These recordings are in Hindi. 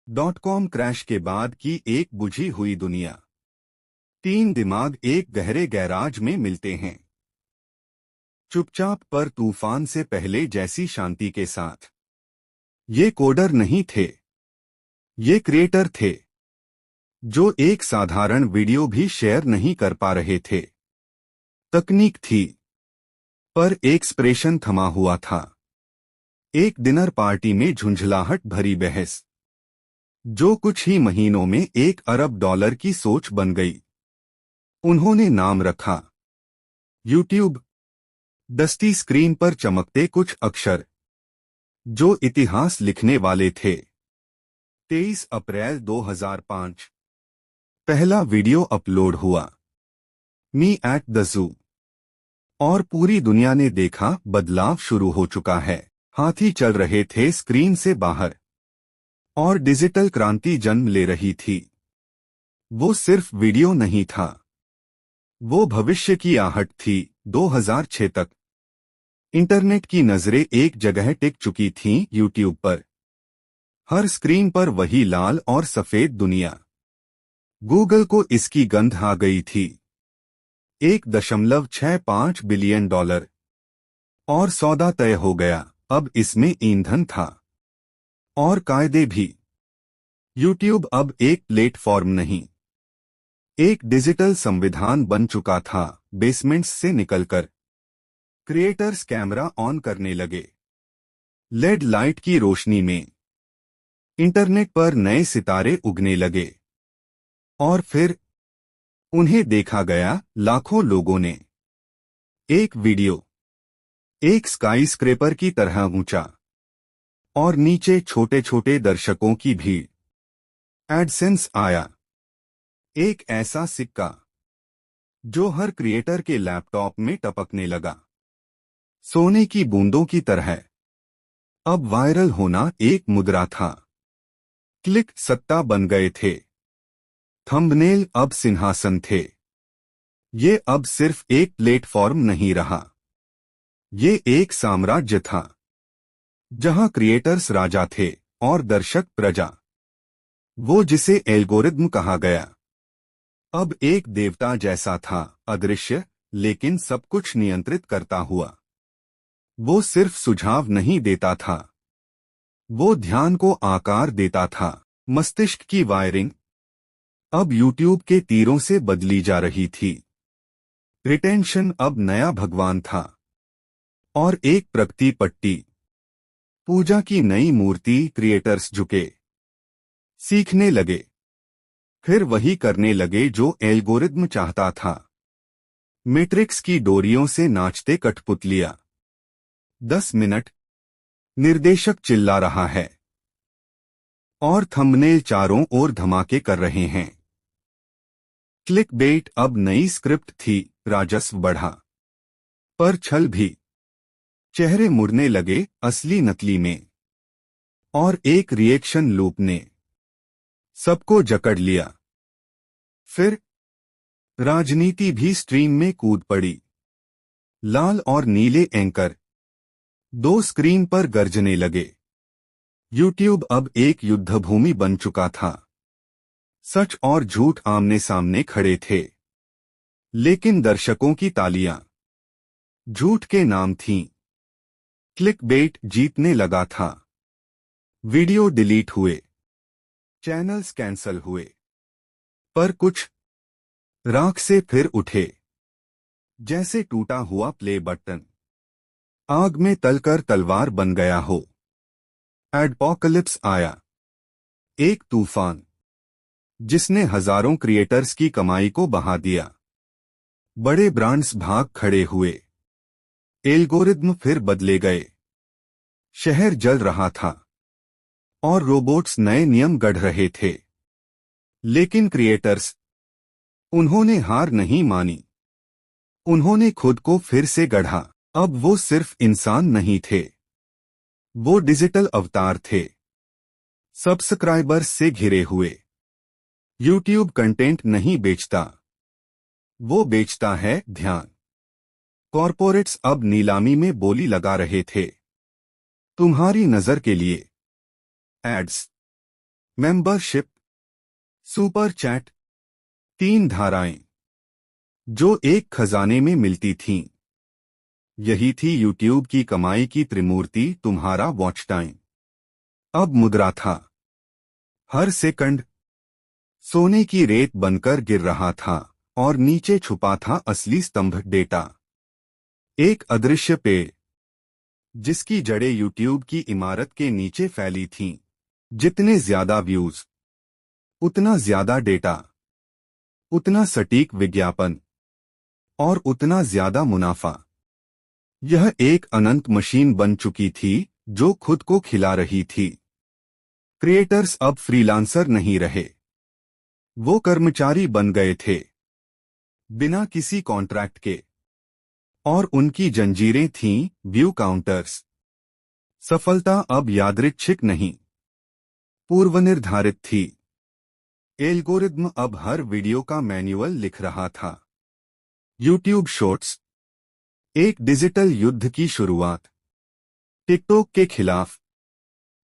.com क्रैश के बाद की एक बुझी हुई दुनिया। तीन दिमाग एक गहरे गैराज में मिलते हैं, चुपचाप पर तूफान से पहले जैसी शांति के साथ। ये कोडर नहीं थे, ये क्रिएटर थे, जो एक साधारण वीडियो भी शेयर नहीं कर पा रहे थे। तकनीक थी, पर एक्सप्रेशन थमा हुआ था। एक डिनर पार्टी में झुंझलाहट भरी बहस, जो कुछ ही महीनों में $1 अरब की सोच बन गई। उन्होंने नाम रखा यूट्यूब। दस्ती स्क्रीन पर चमकते कुछ अक्षर, जो इतिहास लिखने वाले थे। 23 अप्रैल 2005 पहला वीडियो अपलोड हुआ, मी एट द जू। और पूरी दुनिया ने देखा, बदलाव शुरू हो चुका है। हाथी चल रहे थे स्क्रीन से बाहर, और डिजिटल क्रांति जन्म ले रही थी। वो सिर्फ वीडियो नहीं था, वो भविष्य की आहट थी। 2006 तक इंटरनेट की नजरें एक जगह टिक चुकी थीं, यूट्यूब पर। हर स्क्रीन पर वही लाल और सफेद दुनिया। गूगल को इसकी गंध आ गई थी। $1.65 बिलियन, और सौदा तय हो गया। अब इसमें ईंधन था, और कायदे भी। यूट्यूब अब एक प्लेटफॉर्म नहीं, एक डिजिटल संविधान बन चुका था। बेसमेंट्स से निकलकर क्रिएटर्स कैमरा ऑन करने लगे। लेड लाइट की रोशनी में इंटरनेट पर नए सितारे उगने लगे। और फिर उन्हें देखा गया, लाखों लोगों ने। एक वीडियो, एक स्काईस्क्रेपर की तरह ऊंचा, और नीचे छोटे छोटे दर्शकों की भीड़। एडसेंस आया, एक ऐसा सिक्का जो हर क्रिएटर के लैपटॉप में टपकने लगा, सोने की बूंदों की तरह। अब वायरल होना एक मुद्रा था। क्लिक सत्ता बन गए थे। थंबनेल अब सिंहासन थे। ये अब सिर्फ एक प्लेटफॉर्म नहीं रहा, ये एक साम्राज्य था, जहां क्रिएटर्स राजा थे और दर्शक प्रजा। वो जिसे एल्गोरिदम कहा गया, अब एक देवता जैसा था, अदृश्य, लेकिन सब कुछ नियंत्रित करता हुआ। वो सिर्फ सुझाव नहीं देता था, वो ध्यान को आकार देता था। मस्तिष्क की वायरिंग अब यूट्यूब के तीरों से बदली जा रही थी। रिटेंशन अब नया भगवान था, और एक प्रगति पट्टी, पूजा की नई मूर्ति। क्रिएटर्स झुके, सीखने लगे, फिर वही करने लगे जो एल्गोरिदम चाहता था। मैट्रिक्स की डोरियों से नाचते कठपुतलियां। 10 मिनट, निर्देशक चिल्ला रहा है, और थंबनेल चारों ओर धमाके कर रहे हैं। क्लिकबेट अब नई स्क्रिप्ट थी। राजस्व बढ़ा, पर छल भी। चेहरे मुड़ने लगे, असली नकली में। और एक रिएक्शन लूप ने सबको जकड़ लिया। फिर राजनीति भी स्ट्रीम में कूद पड़ी। लाल और नीले एंकर दो स्क्रीन पर गरजने लगे। यूट्यूब अब एक युद्धभूमि बन चुका था। सच और झूठ आमने सामने खड़े थे, लेकिन दर्शकों की तालियां झूठ के नाम थीं। क्लिकबेट जीतने लगा था। वीडियो डिलीट हुए, चैनल्स कैंसल हुए, पर कुछ राख से फिर उठे, जैसे टूटा हुआ प्ले बटन आग में तलकर तलवार बन गया हो। एडपोकलिप्स आया, एक तूफान जिसने हजारों क्रिएटर्स की कमाई को बहा दिया। बड़े ब्रांड्स भाग खड़े हुए, एल्गोरिदम फिर बदले गए। शहर जल रहा था, और रोबोट्स नए नियम गढ़ रहे थे। लेकिन क्रिएटर्स, उन्होंने हार नहीं मानी। उन्होंने खुद को फिर से गढ़ा। अब वो सिर्फ इंसान नहीं थे, वो डिजिटल अवतार थे, सब्सक्राइबर्स से घिरे हुए। यूट्यूब कंटेंट नहीं बेचता, वो बेचता है ध्यान। कॉरपोरेट्स अब नीलामी में बोली लगा रहे थे, तुम्हारी नजर के लिए। एड्स, मेंबरशिप, सुपर चैट, 3 धाराएं जो एक खजाने में मिलती थीं। यही थी यूट्यूब की कमाई की त्रिमूर्ति, तुम्हारा वॉच टाइम अब मुद्रा था। हर सेकंड सोने की रेत बनकर गिर रहा था और नीचे छुपा था असली स्तंभ, डेटा। एक अदृश्य पेड़ जिसकी जड़ें यूट्यूब की इमारत के नीचे फैली थीं। जितने ज्यादा व्यूज, उतना ज्यादा डेटा, उतना सटीक विज्ञापन और उतना ज्यादा मुनाफा। यह एक अनंत मशीन बन चुकी थी जो खुद को खिला रही थी। क्रिएटर्स अब फ्रीलांसर नहीं रहे, वो कर्मचारी बन गए थे, बिना किसी कॉन्ट्रैक्ट के। और उनकी जंजीरें थीं व्यू काउंटर्स। सफलता अब यादृच्छिक नहीं, पूर्वनिर्धारित थी। एल्गोरिद्म अब हर वीडियो का मैन्युअल लिख रहा था। यूट्यूब शॉर्ट्स, एक डिजिटल युद्ध की शुरुआत। टिकटॉक के खिलाफ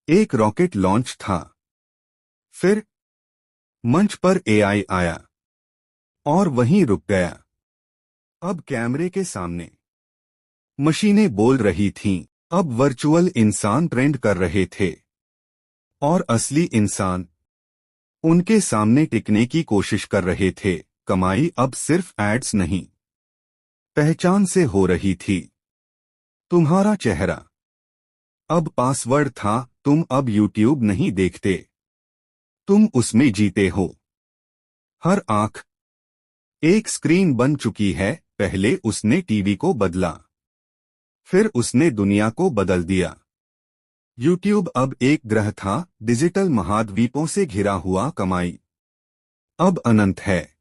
एक रॉकेट लॉन्च था। फिर मंच पर एआई आया और वहीं रुक गया। अब कैमरे के सामने मशीनें बोल रही थीं। अब वर्चुअल इंसान ट्रेंड कर रहे थे और असली इंसान उनके सामने टिकने की कोशिश कर रहे थे। कमाई अब सिर्फ एड्स नहीं, पहचान से हो रही थी। तुम्हारा चेहरा अब पासवर्ड था। तुम अब यूट्यूब नहीं देखते, तुम उसमें जीते हो। हर आंख एक स्क्रीन बन चुकी है। पहले उसने टीवी को बदला, फिर उसने दुनिया को बदल दिया। यूट्यूब अब एक ग्रह था, डिजिटल महाद्वीपों से घिरा हुआ। कमाई अब अनंत है,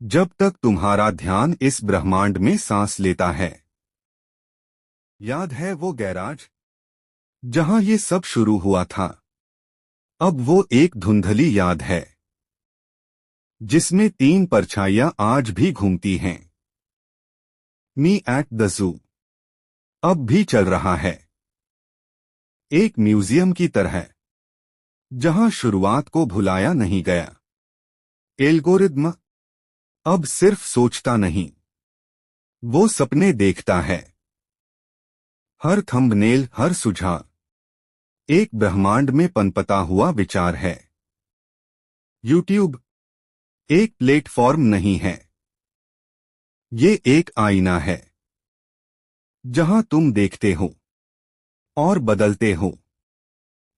जब तक तुम्हारा ध्यान इस ब्रह्मांड में सांस लेता है। याद है वो गैराज जहां ये सब शुरू हुआ था? अब वो एक धुंधली याद है जिसमें 3 परछाइयां आज भी घूमती हैं। मी एट द ज़ू अब भी चल रहा है, एक म्यूजियम की तरह जहां शुरुआत को भुलाया नहीं गया। एल्गोरिद्म अब सिर्फ सोचता नहीं, वो सपने देखता है। हर थंबनेल, हर सुझाव एक ब्रह्मांड में पनपता हुआ विचार है। यूट्यूब एक प्लेटफॉर्म नहीं है, ये एक आईना है जहां तुम देखते हो और बदलते हो।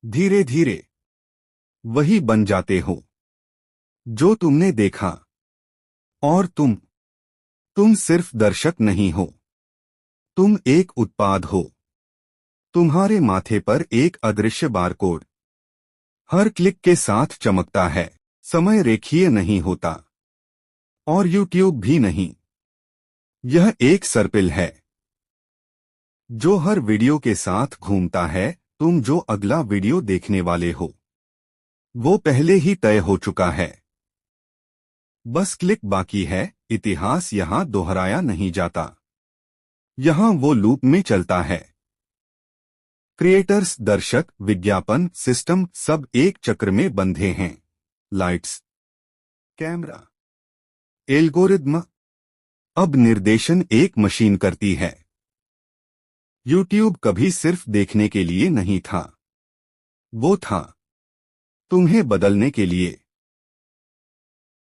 धीरे धीरे वही बन जाते हो जो तुमने देखा। और तुम सिर्फ दर्शक नहीं हो, तुम एक उत्पाद हो। तुम्हारे माथे पर एक अदृश्य बारकोड हर क्लिक के साथ चमकता है। समय रेखीय नहीं होता और यूट्यूब भी नहीं। यह एक सर्पिल है जो हर वीडियो के साथ घूमता है। तुम जो अगला वीडियो देखने वाले हो वो पहले ही तय हो चुका है, बस क्लिक बाकी है। इतिहास यहां दोहराया नहीं जाता, यहां वो लूप में चलता है। क्रिएटर्स, दर्शक, विज्ञापन, सिस्टम सब एक चक्र में बंधे हैं। Lights, camera, algorithm. अब निर्देशन एक मशीन करती है। यूट्यूब कभी सिर्फ देखने के लिए नहीं था, वो था तुम्हें बदलने के लिए।